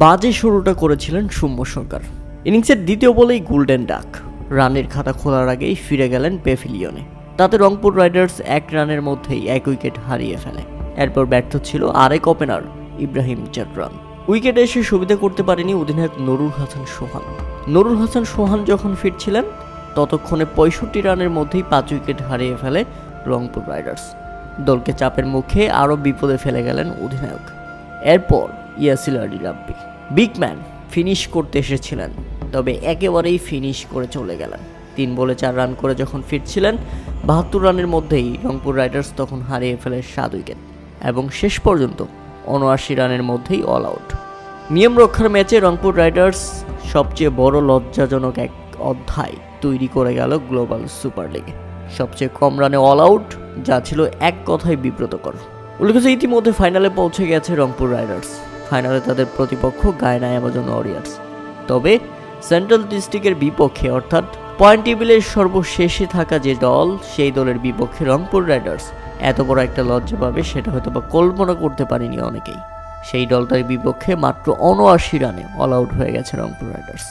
বাজে শুরুটা করেছিলেন সৌম্য সরকার। ইনিংসের দ্বিতীয় বলেই গোল্ডেন ডাক, রানের খাতা খোলার আগেই ফিরে গেলেন প্যাভিলিয়নে। তাতে রংপুর রাইডার্স 1 রানের মধ্যেই 1 উইকেট হারিয়ে ফেলে। এরপর ব্যর্থ ছিল আরেক ওপেনার ইব্রাহিম জাররান। উইকেটে এসে সুবিধা করতে পারেনি অধিনায়ক নুরুল হাসান সোহান। নুরুল হাসান সোহান যখন ফিরছিলেন ততক্ষণে 65 রানের মধ্যেই 5 উইকেট হারিয়ে ফেলে রংপুর রাইডার্স। দলকে চাপের মুখে আরও বিপদে ফেলে গেলেন অধিনায়ক। এরপর ইয়াসির আলী রাব্বি বিগ ম্যান ফিনিশ করতে এসেছিলেন, তবে একেবারেই ফিনিশ করে চলে গেলেন। 3 বলে 4 রান করে যখন ফিরছিলেন 72 রানের মধ্যেই রংপুর রাইডার্স তখন হারিয়ে ফেলে 7 উইকেট এবং শেষ পর্যন্ত 79 রানের মধ্যেই অল আউট। নিয়ম রক্ষার ম্যাচে রংপুর রাইডার্স সবচেয়ে বড় লজ্জাজনক এক অধ্যায় তৈরি করে গেল গ্লোবাল সুপার লিগে। সবচেয়ে কম রানে অল আউট, যা ছিল এক কথায় বিব্রতকর। উল্লেখ্য, ইতিমধ্যে ফাইনালে পৌঁছে গেছে রংপুর রাইডার্স। ফাইনালে তাদের প্রতিপক্ষ গায়ানা অ্যামাজন ওয়ারিয়র্স। তবে সেন্ট্রাল ডিস্ট্রিক্টের বিপক্ষে, অর্থাৎ পয়েন্ট টেবিলের সর্বশেষে থাকা যে দল, সেই দলের বিপক্ষে রংপুর রাইডার্স এত বড় একটা লজ্জা পাবে সেটা হয়তো বা কল্পনা করতে পারেনি অনেকেই। সেই দলটার বিপক্ষে মাত্র 79 রানে অল আউট হয়ে গেছে রংপুর রাইডার্স।